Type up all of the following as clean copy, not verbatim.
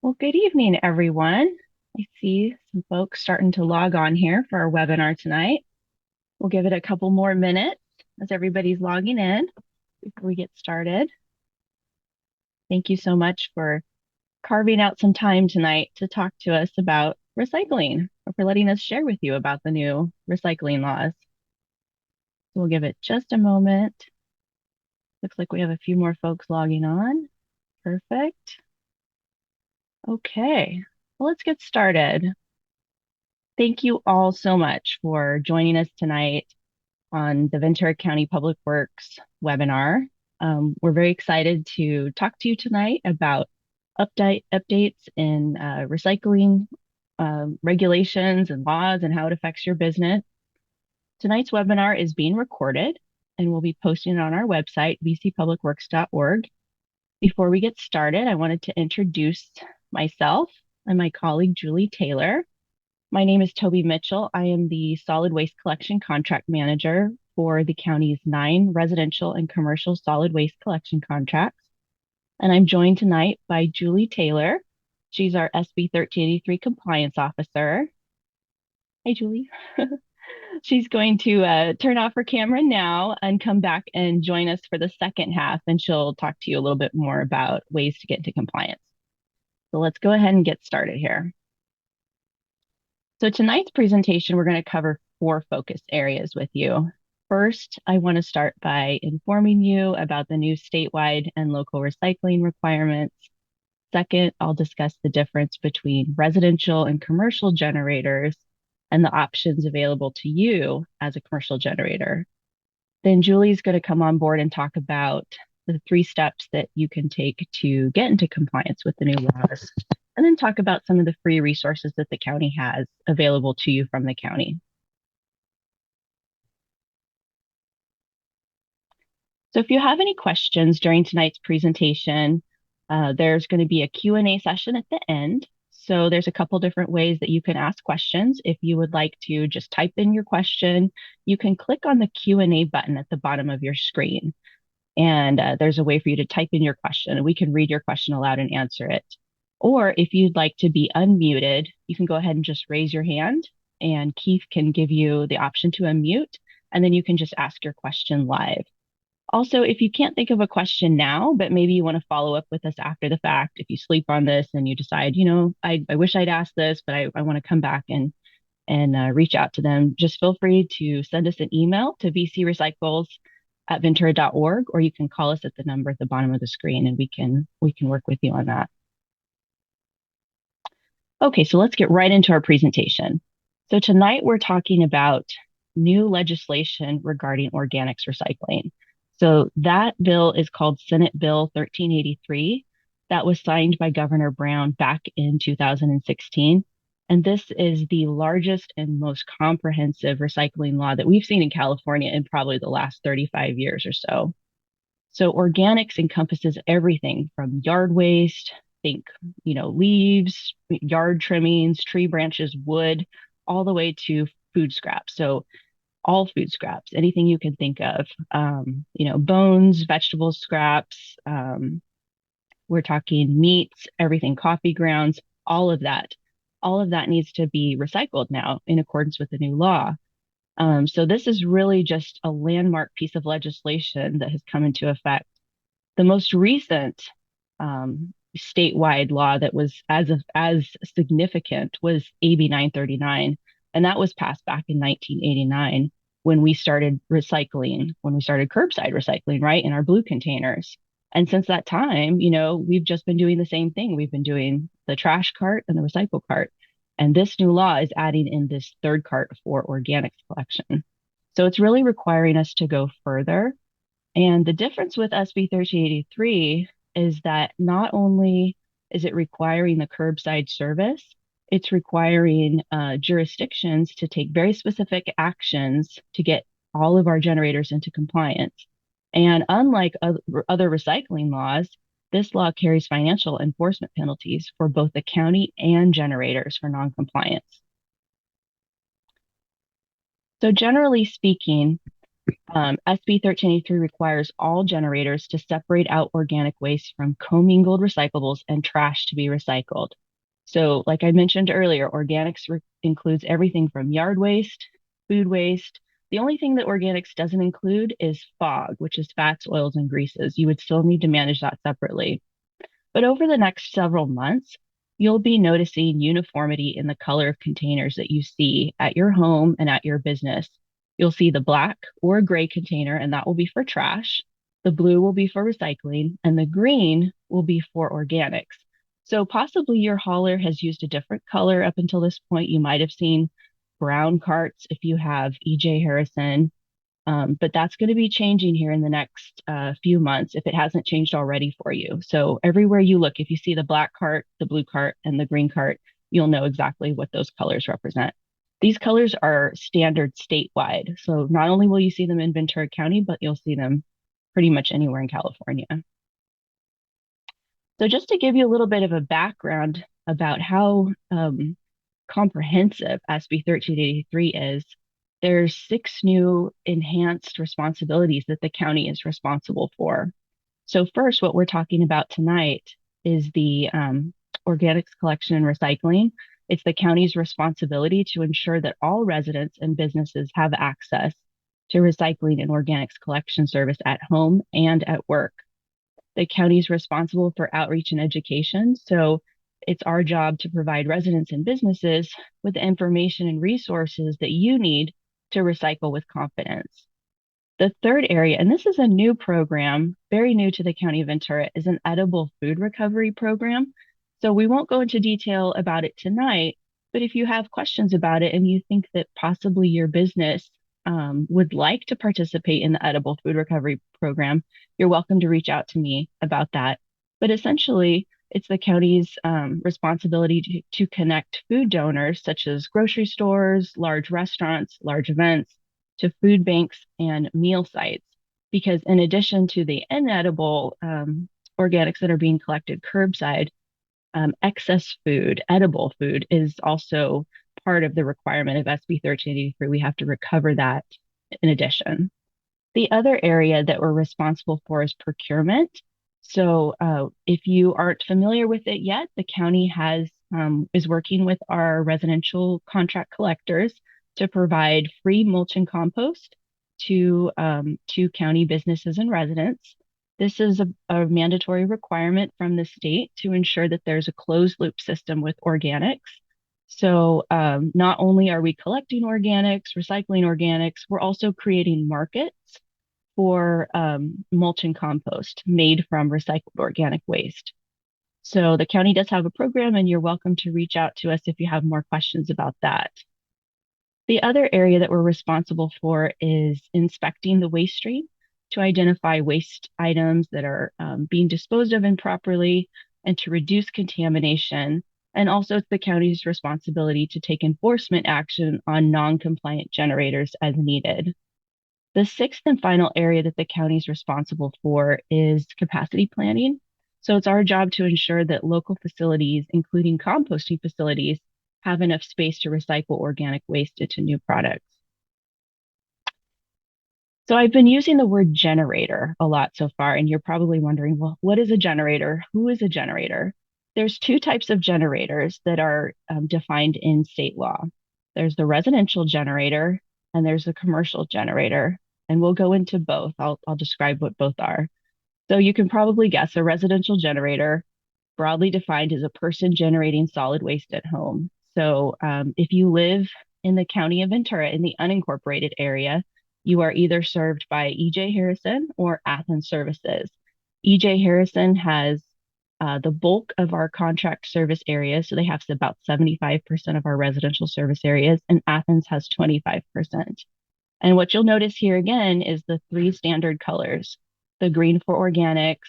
Well, good evening, everyone. I see some folks starting to log on here for our webinar tonight. We'll give it a couple more minutes as everybody's logging in before we get started. Thank you so much for carving out some time tonight to talk to us about recycling or for letting us share with you about the new recycling laws. So we'll give it just a moment. Looks like we have a few more folks logging on. Perfect. Okay, well, let's get started. Thank you all so much for joining us tonight on the Ventura County Public Works webinar. We're very excited to talk to you tonight about updates in recycling regulations and laws and how it affects your business. Tonight's webinar is being recorded and we'll be posting it on our website, vcpublicworks.org. Before we get started, I wanted to introduce myself and my colleague, Julie Taylor. My name is Toby Mitchell. I am the Solid Waste Collection Contract Manager for the county's 9 residential and commercial solid waste collection contracts. And I'm joined tonight by Julie Taylor. She's our SB 1383 Compliance Officer. Hey, Julie. She's going to turn off her camera now and come back and join us for the second half, and she'll talk to you a little bit more about ways to get into compliance. So let's go ahead and get started here. So tonight's presentation, we're going to cover 4 focus areas with you. First, I want to start by informing you about the new statewide and local recycling requirements. Second, I'll discuss the difference between residential and commercial generators and the options available to you as a commercial generator. Then Julie's going to come on board and talk about the 3 steps that you can take to get into compliance with the new laws, and then talk about some of the free resources that the county has available to you from the county. So if you have any questions during tonight's presentation, there's going to be a Q&A session at the end. So there's a couple different ways that you can ask questions. If you would like to just type in your question, you can click on the Q&A button at the bottom of your screen. And there's a way for you to type in your question, and we can read your question aloud and answer it. Or if you'd like to be unmuted, you can go ahead and just raise your hand, and Keith can give you the option to unmute, and then you can just ask your question live. Also, if you can't think of a question now, but maybe you want to follow up with us after the fact, if you sleep on this and you decide, I wish I'd asked this, but I want to come back and reach out to them, just feel free to send us an email to vcrecycles@ventura.org, or you can call us at the number at the bottom of the screen, and we can work with you on that. Okay, so let's get right into our presentation. So tonight we're talking about new legislation regarding organics recycling. So that bill is called Senate Bill 1383. That was signed by Governor Brown back in 2016. And this is the largest and most comprehensive recycling law that we've seen in California in probably the last 35 years or so. So organics encompasses everything from yard waste, think, leaves, yard trimmings, tree branches, wood, all the way to food scraps. So all food scraps, anything you can think of, bones, vegetable scraps. We're talking meats, everything, coffee grounds, all of that. All of that needs to be recycled now in accordance with the new law. So this is really just a landmark piece of legislation that has come into effect. The most recent statewide law that was as significant was AB 939, and that was passed back in 1989 when we started curbside recycling, right, in our blue containers. And since that time, we've just been doing the same thing. We've been doing the trash cart and the recycle cart. And this new law is adding in this third cart for organics collection. So it's really requiring us to go further. And the difference with SB 1383 is that not only is it requiring the curbside service, it's requiring jurisdictions to take very specific actions to get all of our generators into compliance. And unlike other recycling laws, this law carries financial enforcement penalties for both the county and generators for noncompliance. So generally speaking, SB 1383 requires all generators to separate out organic waste from commingled recyclables and trash to be recycled. So, like I mentioned earlier, organics includes everything from yard waste, food waste. The only thing that organics doesn't include is FOG, which is fats, oils, and greases. You would still need to manage that separately. But over the next several months, you'll be noticing uniformity in the color of containers that you see at your home and at your business. You'll see the black or gray container, and that will be for trash. The blue will be for recycling, and the green will be for organics. So possibly your hauler has used a different color up until this point. You might have seen brown carts if you have EJ Harrison, but that's going to be changing here in the next few months if it hasn't changed already for you. So everywhere you look, if you see the black cart, the blue cart, and the green cart, you'll know exactly what those colors represent. These colors are standard statewide. So not only will you see them in Ventura County, but you'll see them pretty much anywhere in California. So just to give you a little bit of a background about how comprehensive SB 1383 is, there's 6 new enhanced responsibilities that the county is responsible for. So first, what we're talking about tonight is the organics collection and recycling. It's the county's responsibility to ensure that all residents and businesses have access to recycling and organics collection service at home and at work. The county is responsible for outreach and education. So it's our job to provide residents and businesses with the information and resources that you need to recycle with confidence. The third area, and this is a new program, very new to the County of Ventura, is an edible food recovery program. So we won't go into detail about it tonight, but if you have questions about it and you think that possibly your business would like to participate in the edible food recovery program, you're welcome to reach out to me about that. But essentially, it's the county's responsibility to connect food donors, such as grocery stores, large restaurants, large events, to food banks and meal sites. Because in addition to the inedible organics that are being collected curbside, excess food, edible food, is also part of the requirement of SB 1383. We have to recover that in addition. The other area that we're responsible for is procurement. So if you aren't familiar with it yet, the county is working with our residential contract collectors to provide free mulch and compost to county businesses and residents. This is a mandatory requirement from the state to ensure that there's a closed loop system with organics. So not only are we collecting organics, recycling organics, we're also creating markets for mulch and compost made from recycled organic waste. So the county does have a program, and you're welcome to reach out to us if you have more questions about that. The other area that we're responsible for is inspecting the waste stream to identify waste items that are being disposed of improperly and to reduce contamination. And also, it's the county's responsibility to take enforcement action on non-compliant generators as needed. The sixth and final area that the county is responsible for is capacity planning. So it's our job to ensure that local facilities, including composting facilities, have enough space to recycle organic waste into new products. So I've been using the word generator a lot so far, and you're probably wondering, well, what is a generator? Who is a generator? There's 2 types of generators that are defined in state law. There's the residential generator and there's the commercial generator. And we'll go into both. I'll describe what both are. So you can probably guess a residential generator, broadly defined, as a person generating solid waste at home. So if you live in the county of Ventura in the unincorporated area, you are either served by EJ Harrison or Athens Services. EJ Harrison has the bulk of our contract service areas, so they have about 75% of our residential service areas, and Athens has 25%. And what you'll notice here again is the 3 standard colors: the green for organics,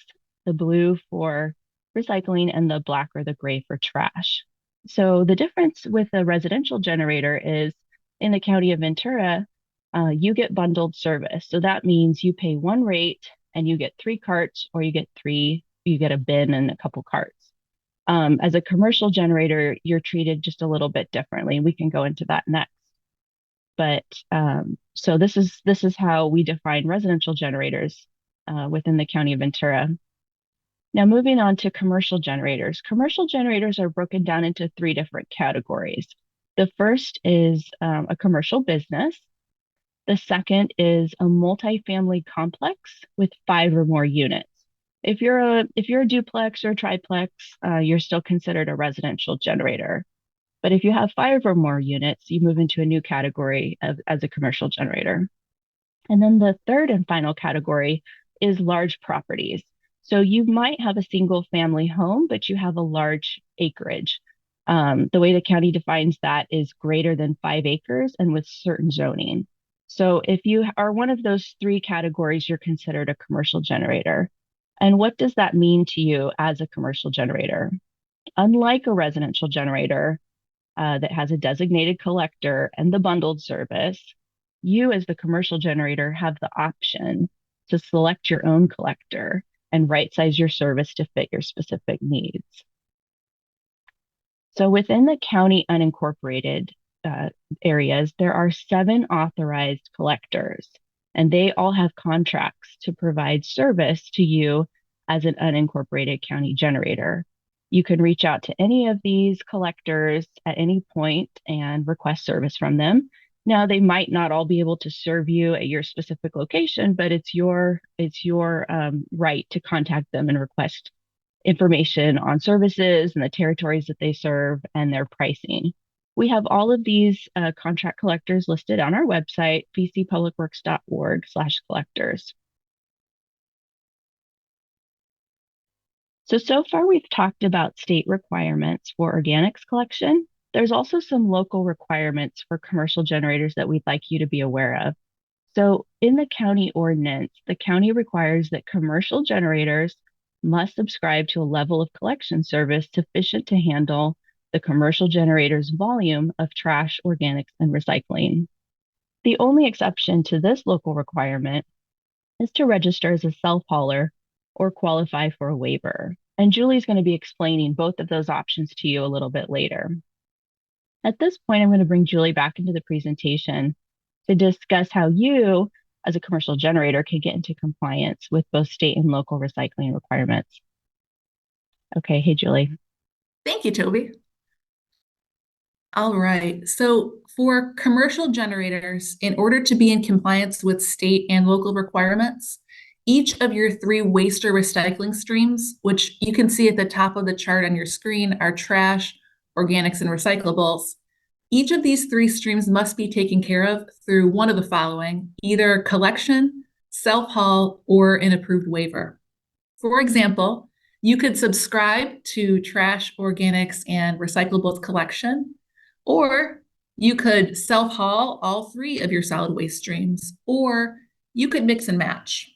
the blue for recycling, and the black or the gray for trash. So the difference with a residential generator is in the county of Ventura, you get bundled service. So that means you pay one rate and you get 3 carts, or you get a bin and a couple carts. As a commercial generator, you're treated just a little bit differently. We can go into that next. But so this is how we define residential generators within the County of Ventura. Now, moving on to commercial generators. Commercial generators are broken down into three different categories. The first is a commercial business. The second is a multifamily complex with 5 or more units. If you're a duplex or a triplex, you're still considered a residential generator. But if you have 5 or more units, you move into a new category as a commercial generator. And then the third and final category is large properties. So you might have a single family home, but you have a large acreage. The way the county defines that is greater than 5 acres and with certain zoning. So if you are one of those three categories, you're considered a commercial generator. And what does that mean to you as a commercial generator? Unlike a residential generator, that has a designated collector and the bundled service, you as the commercial generator have the option to select your own collector and right size your service to fit your specific needs. So within the county unincorporated areas, there are 7 authorized collectors, and they all have contracts to provide service to you as an unincorporated county generator. You can reach out to any of these collectors at any point and request service from them. Now, they might not all be able to serve you at your specific location, but it's your right to contact them and request information on services and the territories that they serve and their pricing. We have all of these contract collectors listed on our website, vcpublicworks.org/collectors. So far we've talked about state requirements for organics collection. There's also some local requirements for commercial generators that we'd like you to be aware of. So in the county ordinance, the county requires that commercial generators must subscribe to a level of collection service sufficient to handle the commercial generator's volume of trash, organics, and recycling. The only exception to this local requirement is to register as a self-hauler or qualify for a waiver. And Julie's going to be explaining both of those options to you a little bit later. At this point, I'm going to bring Julie back into the presentation to discuss how you, as a commercial generator, can get into compliance with both state and local recycling requirements. Okay, hey, Julie. Thank you, Toby. All right. So for commercial generators, in order to be in compliance with state and local requirements, each of your 3 waste or recycling streams, which you can see at the top of the chart on your screen, are trash, organics, and recyclables. Each of these 3 streams must be taken care of through one of the following: either collection, self-haul, or an approved waiver. For example, you could subscribe to trash, organics, and recyclables collection, or you could self-haul all 3 of your solid waste streams, or you could mix and match.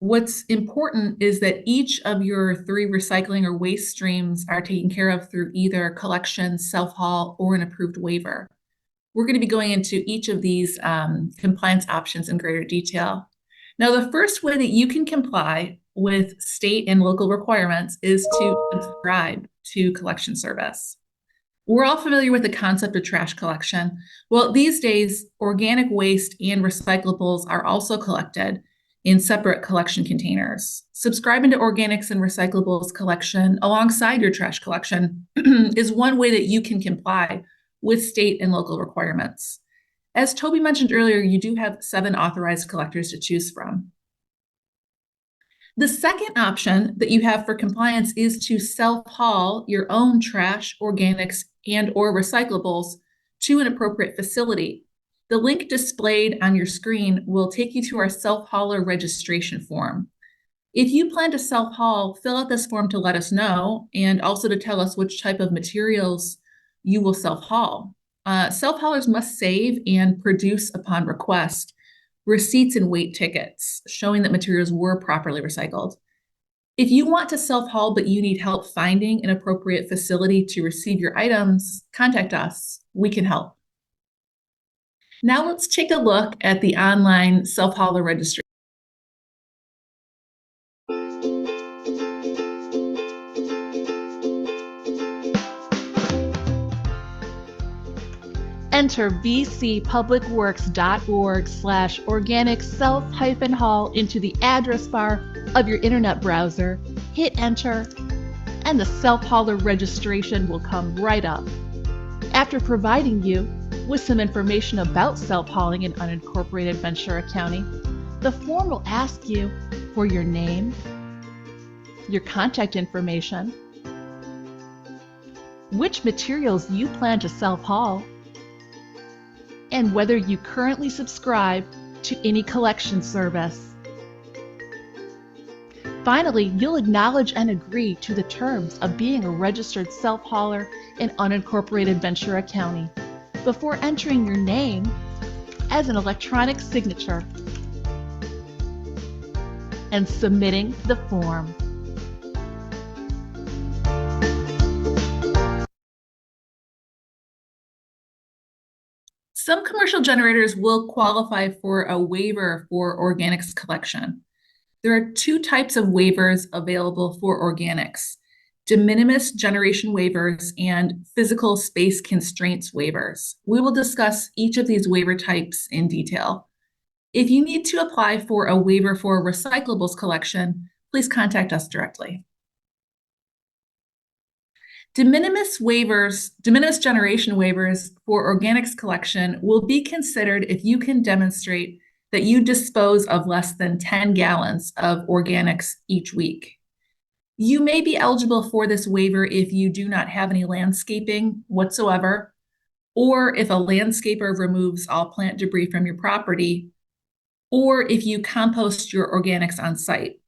What's important is that each of your 3 recycling or waste streams are taken care of through either collection, self-haul, or an approved waiver. We're going to be going into each of these compliance options in greater detail. Now, the first way that you can comply with state and local requirements is to subscribe to collection service. We're all familiar with the concept of trash collection. Well, these days, organic waste and recyclables are also collected in separate collection containers. Subscribing to organics and recyclables collection alongside your trash collection is one way that you can comply with state and local requirements. As Toby mentioned earlier, you do have 7 authorized collectors to choose from. The second option that you have for compliance is to self-haul your own trash, organics, and or recyclables to an appropriate facility. The link displayed on your screen will take you to our self-hauler registration form. If you plan to self-haul, fill out this form to let us know, and also to tell us which type of materials you will self-haul. Self-haulers must save and produce upon request receipts and weight tickets showing that materials were properly recycled. If you want to self-haul but you need help finding an appropriate facility to receive your items, contact us. We can help. Now let's take a look at the online self-hauler registry. Enter vcpublicworks.org/organic self-haul into the address bar of your internet browser, hit enter, and the self-hauler registration will come right up. After providing you with some information about self-hauling in unincorporated Ventura County, the form will ask you for your name, your contact information, which materials you plan to self-haul, and whether you currently subscribe to any collection service. Finally, you'll acknowledge and agree to the terms of being a registered self-hauler in unincorporated Ventura County before entering your name as an electronic signature and submitting the form. Some commercial generators will qualify for a waiver for organics collection. There are two types of waivers available for organics: de minimis generation waivers and physical space constraints waivers. We will discuss each of these waiver types in detail. If you need to apply for a waiver for recyclables collection, please contact us directly. De minimis generation waivers for organics collection will be considered if you can demonstrate that you dispose of less than 10 gallons of organics each week. You may be eligible for this waiver if you do not have any landscaping whatsoever, or if a landscaper removes all plant debris from your property, or if you compost your organics on site.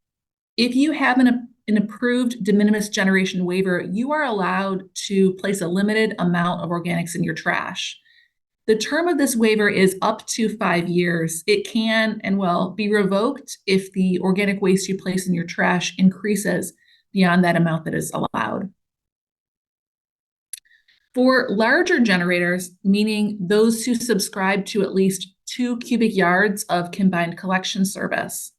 If you have an approved de minimis generation waiver, you are allowed to place a limited amount of organics in your trash. The term of this waiver is up to 5 years. It can and will be revoked if the organic waste you place in your trash increases beyond that amount that is allowed. For larger generators, meaning those who subscribe to at least 2 cubic yards of combined collection service,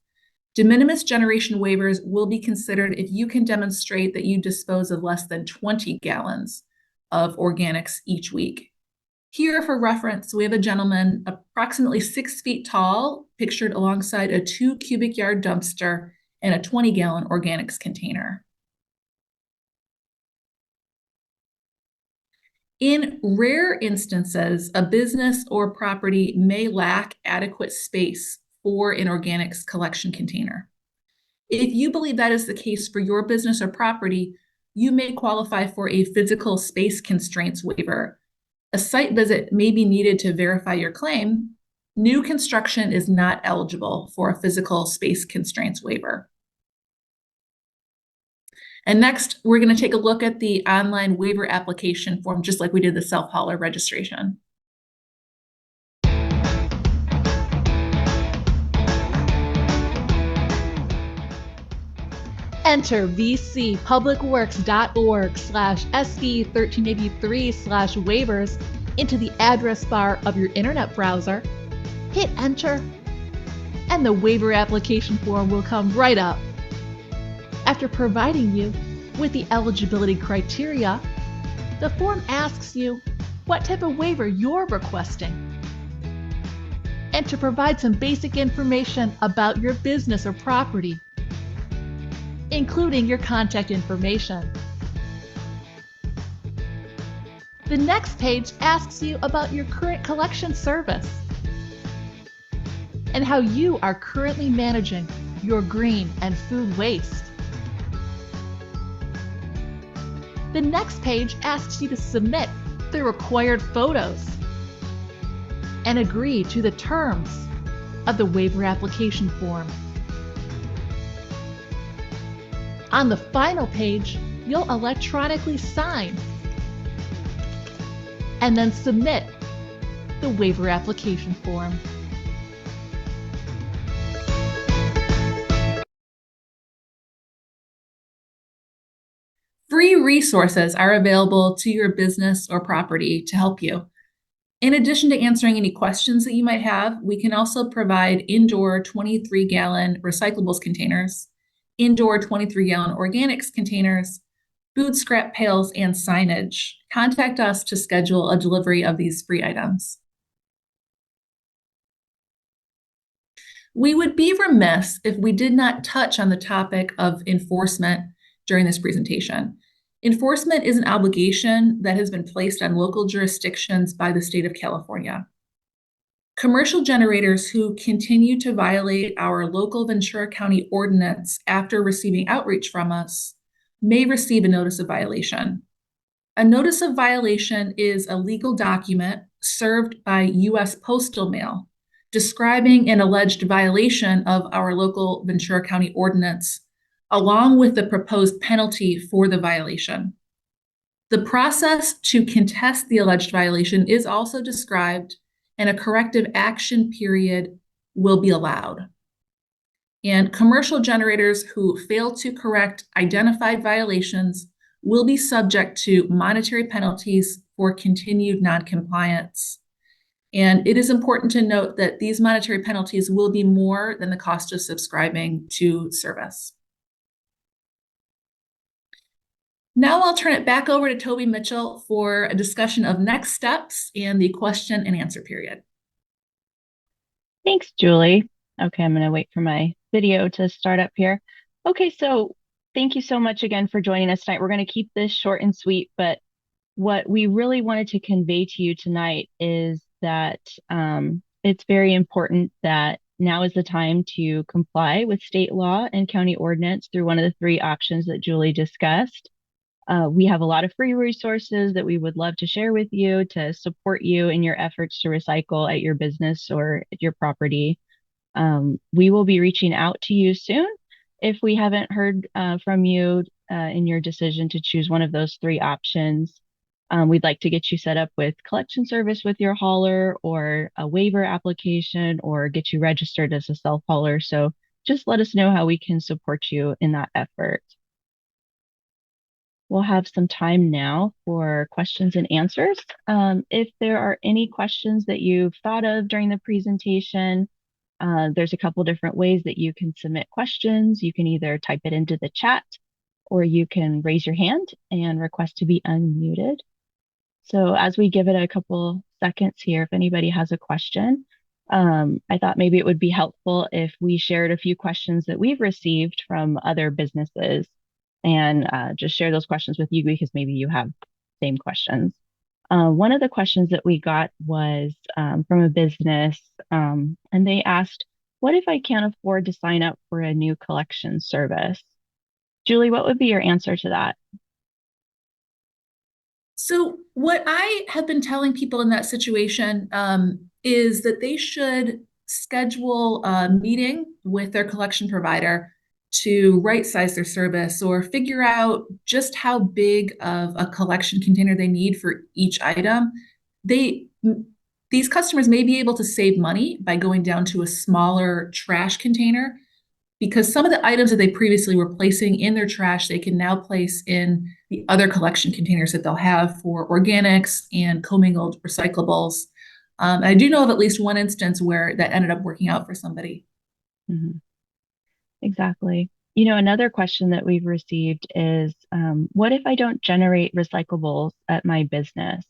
de minimis generation waivers will be considered if you can demonstrate that you dispose of less than 20 gallons of organics each week. Here, for reference, we have a gentleman approximately 6 feet tall, pictured alongside a 2 cubic yard dumpster and a 20-gallon organics container. In rare instances, a business or property may lack adequate space for an organics collection container. If you believe that is the case for your business or property, you may qualify for a physical space constraints waiver. A site visit may be needed to verify your claim. New construction is not eligible for a physical space constraints waiver. And next, we're going to take a look at the online waiver application form, just like we did the self-hauler registration. Enter vcpublicworks.org/SB1383/waivers into the address bar of your internet browser, hit enter, and the waiver application form will come right up. After providing you with the eligibility criteria, the form asks you what type of waiver you're requesting, and to provide some basic information about your business or property, including your contact information. The next page asks you about your current collection service and how you are currently managing your green and food waste. The next page asks you to submit the required photos and agree to the terms of the waiver application form. On the final page, you'll electronically sign and then submit the waiver application form. Free resources are available to your business or property to help you. In addition to answering any questions that you might have, we can also provide indoor 23-gallon recyclables containers, indoor 23-gallon organics containers, food scrap pails, and signage. Contact us to schedule a delivery of these free items. We would be remiss if we did not touch on the topic of enforcement during this presentation. Enforcement is an obligation that has been placed on local jurisdictions by the state of California. Commercial generators who continue to violate our local Ventura County ordinance after receiving outreach from us may receive a notice of violation. A notice of violation is a legal document served by U.S. postal mail describing an alleged violation of our local Ventura County ordinance, along with the proposed penalty for the violation. The process to contest the alleged violation is also described, and a corrective action period will be allowed. And commercial generators who fail to correct identified violations will be subject to monetary penalties for continued noncompliance. And it is important to note that these monetary penalties will be more than the cost of subscribing to service. Now I'll turn it back over to Toby Mitchell for a discussion of next steps and the question and answer period. Thanks, Julie. Okay, I'm going to wait for my video to start up here. Okay, so thank you so much again for joining us tonight. We're going to keep this short and sweet, but what we really wanted to convey to you tonight is that it's very important that now is the time to comply with state law and county ordinance through one of the three options that Julie discussed. We have a lot of free resources that we would love to share with you to support you in your efforts to recycle at your business or at your property. We will be reaching out to you soon if we haven't heard from you in your decision to choose one of those three options. We'd like to get you set up with collection service with your hauler or a waiver application or get you registered as a self-hauler. So just let us know how we can support you in that effort. We'll have some time now for questions and answers. If there are any questions that you've thought of during the presentation, there's a couple different ways that you can submit questions. You can either type it into the chat or you can raise your hand and request to be unmuted. So as we give it a couple seconds here, if anybody has a question, I thought maybe it would be helpful if we shared a few questions that we've received from other businesses and just share those questions with you because maybe you have same questions. One of the questions that we got was from a business, and they asked, what if I can't afford to sign up for a new collection service? Julie, what would be your answer to that? So what I have been telling people in that situation is that they should schedule a meeting with their collection provider to right size their service or figure out just how big of a collection container they need for each item. These customers may be able to save money by going down to a smaller trash container, because some of the items that they previously were placing in their trash, they can now place in the other collection containers that they'll have for organics and commingled recyclables. I do know of at least one instance where that ended up working out for somebody. Mm-hmm. Exactly. You know, another question that we've received is, what if I don't generate recyclables at my business?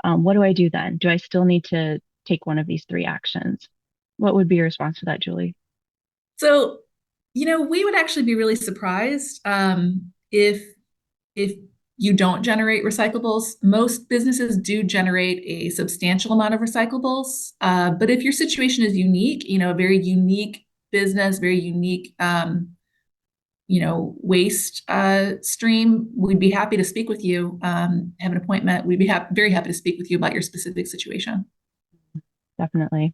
What do I do then? Do I still need to take one of these three actions? What would be your response to that, Julie? So, we would actually be really surprised if you don't generate recyclables. Most businesses do generate a substantial amount of recyclables, but if your situation is unique, a very unique business, very unique, waste stream, we'd be happy to speak with you. Have an appointment. We'd be very happy to speak with you about your specific situation. Definitely.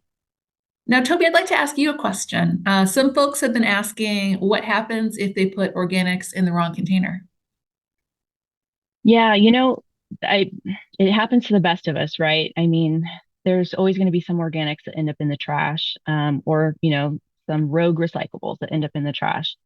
Now, Toby, I'd like to ask you a question. Some folks have been asking what happens if they put organics in the wrong container? Yeah, it happens to the best of us, right? I mean, there's always going to be some organics that end up in the trash, or, some rogue recyclables that end up in the trash.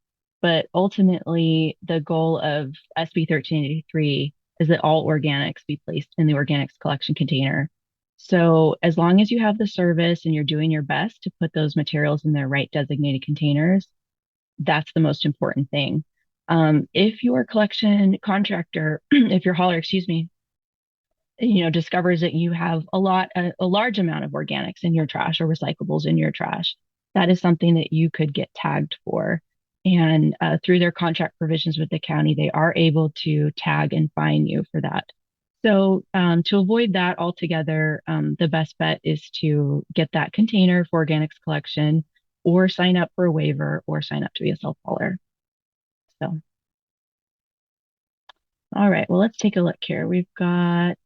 But ultimately, the goal of SB 1383 is that all organics be placed in the organics collection container. So as long as you have the service and you're doing your best to put those materials in their right designated containers, that's the most important thing. If your collection contractor, if your hauler, excuse me, discovers that you have a large amount of organics in your trash or recyclables in your trash, that is something that you could get tagged for. And through their contract provisions with the county, they are able to tag and fine you for that. So to avoid that altogether, the best bet is to get that container for organics collection or sign up for a waiver or sign up to be a self-hauler. So, all right, well, let's take a look here. We've got,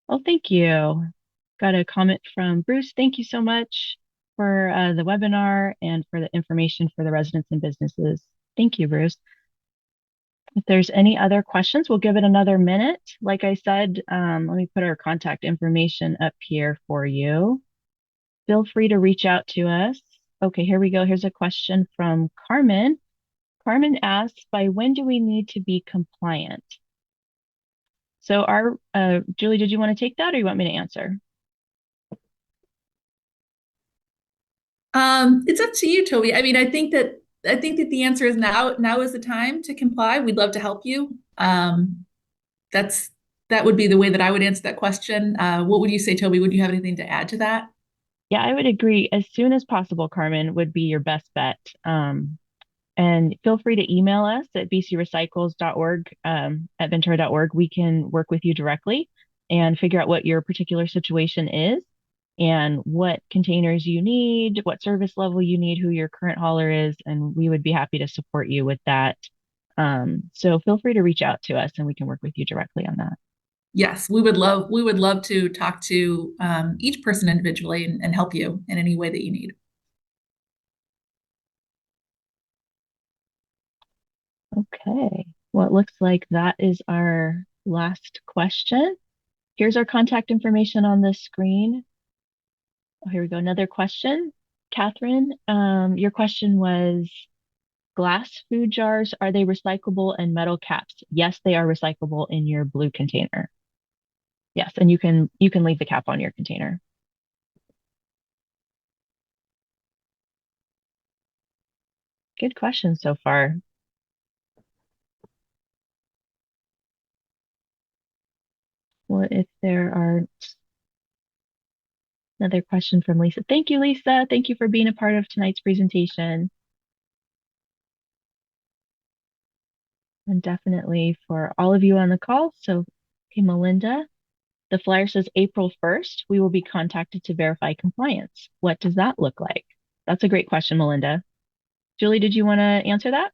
oh, thank you. Got a comment from Bruce. Thank you so much for the webinar and for the information for the residents and businesses. Thank you, Bruce. If there's any other questions, we'll give it another minute. Like I said, let me put our contact information up here for you. Feel free to reach out to us. Okay, here we go. Here's a question from Carmen. Carmen asks, by when do we need to be compliant? So Julie, did you want to take that or you want me to answer? It's up to you, Toby. I mean, I think that the answer is now. Now is the time to comply. We'd love to help you. That's that would be the way that I would answer that question. What would you say, Toby? Would you have anything to add to that? Yeah, I would agree. As soon as possible, Carmen, would be your best bet. And feel free to email us at bcrecycles.org, at ventura.org. We can work with you directly and figure out what your particular situation is and what containers you need, what service level you need, who your current hauler is, and we would be happy to support you with that. So feel free to reach out to us and we can work with you directly on that. Yes, we would love to talk to each person individually and help you in any way that you need. Okay. Well, it looks like that is our last question. Here's our contact information on the screen. Oh, here we go. Another question. Catherine, your question was glass food jars, are they recyclable, and metal caps? Yes, they are recyclable in your blue container. Yes, and you can leave the cap on your container. Good question so far. What if there are another question from Lisa? Thank you, Lisa. Thank you for being a part of tonight's presentation. And definitely for all of you on the call. So, okay, Melinda, the flyer says April 1st, we will be contacted to verify compliance. What does that look like? That's a great question, Melinda. Julie, did you want to answer that?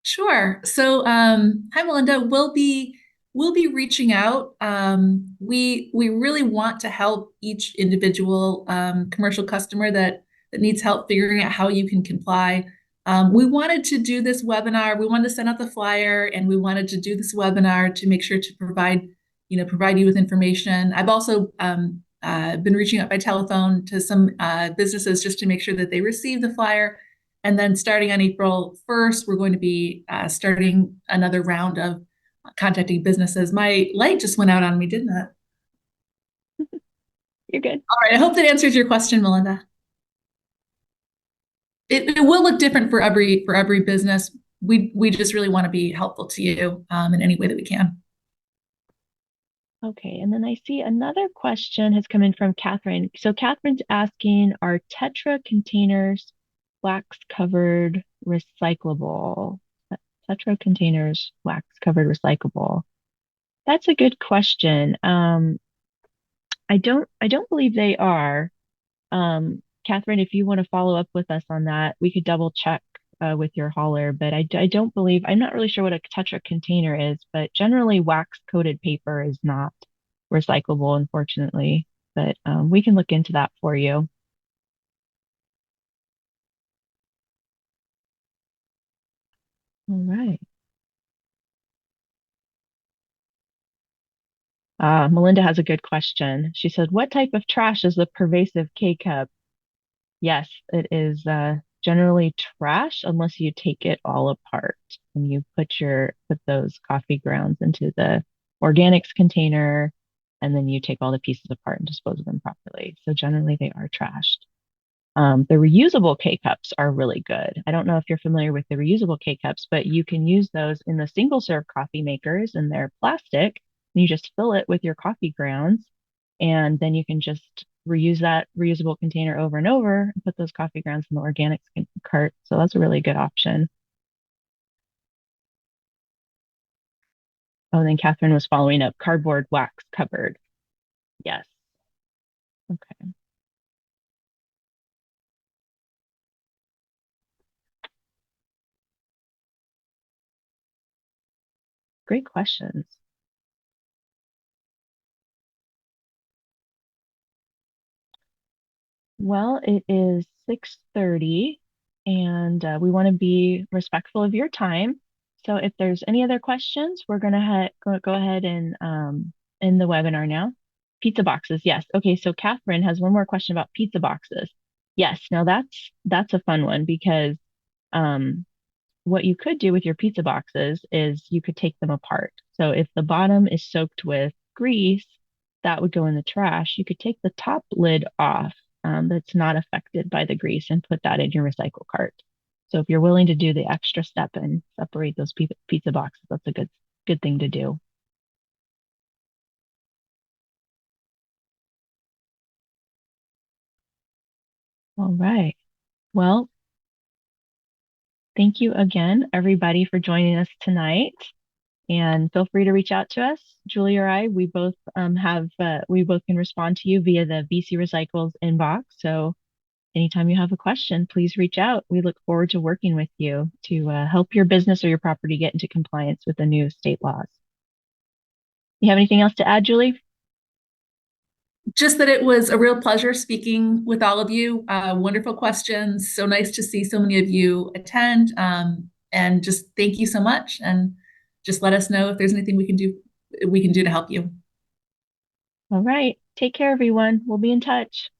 Sure. So, hi, Melinda. We'll be reaching out. We really want to help each individual commercial customer that needs help figuring out how you can comply. We wanted to do this webinar. We wanted to send out the flyer, and we wanted to do this webinar to make sure to provide you with information. I've also been reaching out by telephone to some businesses just to make sure that they receive the flyer. And then starting on April 1st, we're going to be starting another round of contacting businesses. My light just went out on me, didn't it? You're good. All right. I hope that answers your question, Melinda. It will look different for every business. We just really want to be helpful to you in any way that we can. Okay, and then I see another question has come in from Catherine. So Catherine's asking, are Tetra containers wax covered recyclable? Tetra containers wax covered recyclable. That's a good question. I don't believe they are. Catherine, if you want to follow up with us on that, we could double check with your hauler, but I don't believe, I'm not really sure what a Tetra container is, but generally wax coated paper is not recyclable, unfortunately, but we can look into that for you. All right. Melinda has a good question. She said, what type of trash is the pervasive K-cup? Yes, it is generally trash unless you take it all apart and you put those coffee grounds into the organics container and then you take all the pieces apart and dispose of them properly. So generally they are trashed. The reusable K-cups are really good. I don't know if you're familiar with the reusable K-cups, but you can use those in the single serve coffee makers, and they're plastic. And you just fill it with your coffee grounds, and then you can just reuse that reusable container over and over and put those coffee grounds in the organics cart. So that's a really good option. Oh, and then Catherine was following up cardboard wax cupboard. Yes. Okay. Great questions. Well, it is 6:30 and we want to be respectful of your time. So if there's any other questions, we're going to go ahead and end the webinar now. Pizza boxes. Yes. Okay, so Catherine has one more question about pizza boxes. Yes. Now that's a fun one because um what you could do with your pizza boxes is you could take them apart. So if the bottom is soaked with grease, that would go in the trash. You could take the top lid off, that's not affected by the grease, and put that in your recycle cart. So if you're willing to do the extra step and separate those pizza boxes, that's a good thing to do. All right. Well, thank you again, everybody, for joining us tonight. And feel free to reach out to us. Julie or I, we both can respond to you via the BC Recycles inbox. So anytime you have a question, please reach out. We look forward to working with you to help your business or your property get into compliance with the new state laws. You have anything else to add, Julie? Just that it was a real pleasure speaking with all of you. Wonderful questions. So nice to see so many of you attend. And just thank you so much. And just let us know if there's anything we can do to help you. All right. Take care, everyone. We'll be in touch.